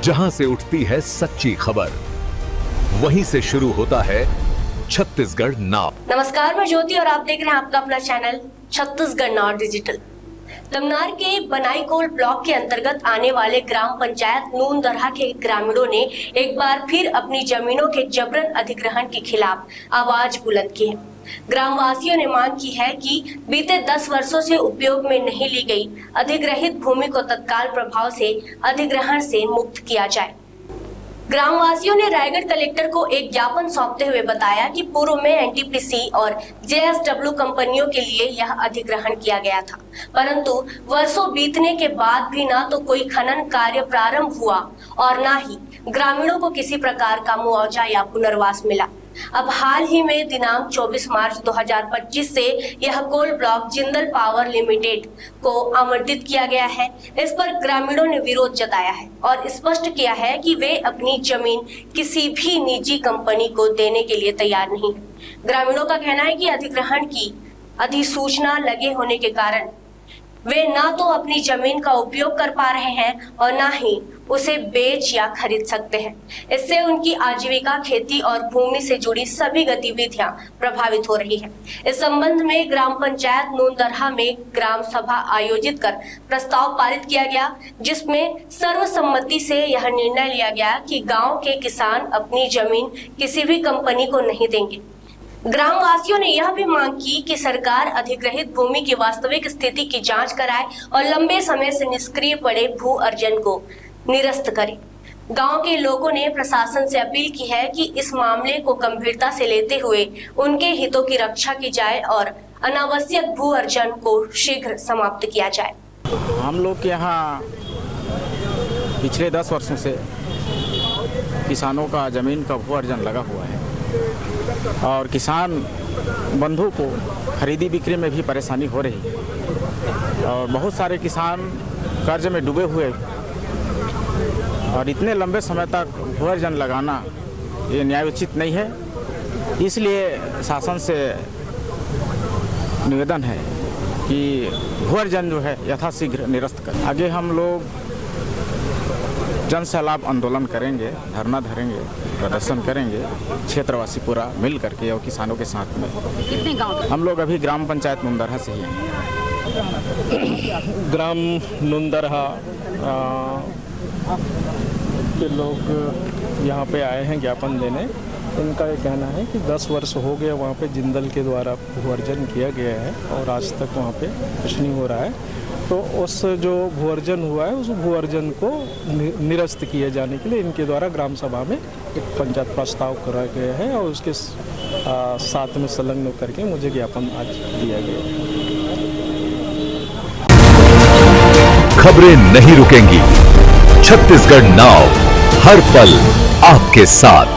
जहां से उठती है सच्ची खबर, वहीं से शुरू होता है छत्तीसगढ़ नाव। नमस्कार, मैं ज्योति और आप देख रहे हैं आपका अपना चैनल छत्तीसगढ़ नाव डिजिटल। तमनार के बनाईकोल ब्लॉक के अंतर्गत आने वाले ग्राम पंचायत नूनदरहा के ग्रामीणों ने एक बार फिर अपनी जमीनों के जबरन अधिग्रहण के खिलाफ आवाज बुलंद की है। ग्रामवासियों ने मांग की है कि बीते 10 वर्षों से उपयोग में नहीं ली गई अधिग्रहित भूमि को तत्काल प्रभाव से अधिग्रहण से मुक्त किया जाए। ग्रामवासियों ने रायगढ़ कलेक्टर को एक ज्ञापन सौंपते हुए बताया कि पूर्व में एनटीपीसी और जेएसडब्ल्यू कंपनियों के लिए यह अधिग्रहण किया गया था, परंतु वर्षों बीतने के बाद भी न तो कोई खनन कार्य प्रारंभ हुआ और न ही ग्रामीणों को किसी प्रकार का मुआवजा या पुनर्वास मिला। अब हाल ही में दिनांक 24 मार्च 2025 से यह coal block Jindal power limited को आवंटित किया गया है। इस पर ग्रामीणों ने विरोध जताया है और स्पष्ट किया है कि वे अपनी जमीन किसी भी निजी कंपनी को देने के लिए तैयार नहीं है। ग्रामीणों का कहना है कि अधिग्रहण की अधिसूचना लगे होने के कारण वे न तो अपनी जमीन का उपयोग कर पा रहे हैं और न ही उसे बेच या खरीद सकते हैं। इससे उनकी आजीविका, खेती और भूमि से जुड़ी सभी गतिविधियां प्रभावित हो रही है। इस संबंध में ग्राम पंचायत नूनदरहा में ग्राम सभा आयोजित कर प्रस्ताव पारित किया गया, जिसमें सर्वसम्मति से यह निर्णय लिया गया कि गाँव के किसान अपनी जमीन किसी भी कंपनी को नहीं देंगे। ग्रामवासियों ने यह भी मांग की कि सरकार अधिग्रहित भूमि की वास्तविक स्थिति की जांच कराए और लंबे समय से निष्क्रिय पड़े भू अर्जन को निरस्त करे। गांव के लोगों ने प्रशासन से अपील की है कि इस मामले को गंभीरता से लेते हुए उनके हितों की रक्षा की जाए और अनावश्यक भू अर्जन को शीघ्र समाप्त किया जाए। हम लोग के यहाँ पिछले 10 वर्षों से किसानों का जमीन का भू अर्जन लगा हुआ है और किसान बंधु को खरीदी बिक्री में भी परेशानी हो रही है और बहुत सारे किसान कर्ज में डूबे हुए और इतने लंबे समय तक भू अर्जन लगाना ये न्यायोचित नहीं है। इसलिए शासन से निवेदन है कि भू अर्जन जो है यथाशीघ्र निरस्त करें। आगे हम लोग जन सैलाब आंदोलन करेंगे, धरना धरेंगे, प्रदर्शन करेंगे, क्षेत्रवासी पूरा मिल करके और किसानों के साथ में। कितने गांव? हम लोग अभी ग्राम पंचायत नूनदरहा से ही हैं। ग्राम नूनदरहा के लोग यहाँ पे आए हैं ज्ञापन देने। इनका ये कहना है कि 10 वर्ष हो गए वहाँ पे जिंदल के द्वारा भू अर्जन किया गया है और आज तक वहाँ पे कुछ नहीं हो रहा है। तो उस जो भू अर्जन हुआ है उस भू अर्जन को निरस्त किए जाने के लिए इनके द्वारा ग्राम सभा में एक पंचायत प्रस्ताव करा गया है और उसके साथ में संलग्न करके मुझे ज्ञापन आज दिया गया। खबरें नहीं रुकेंगी, छत्तीसगढ़ नाव हर पल आपके साथ।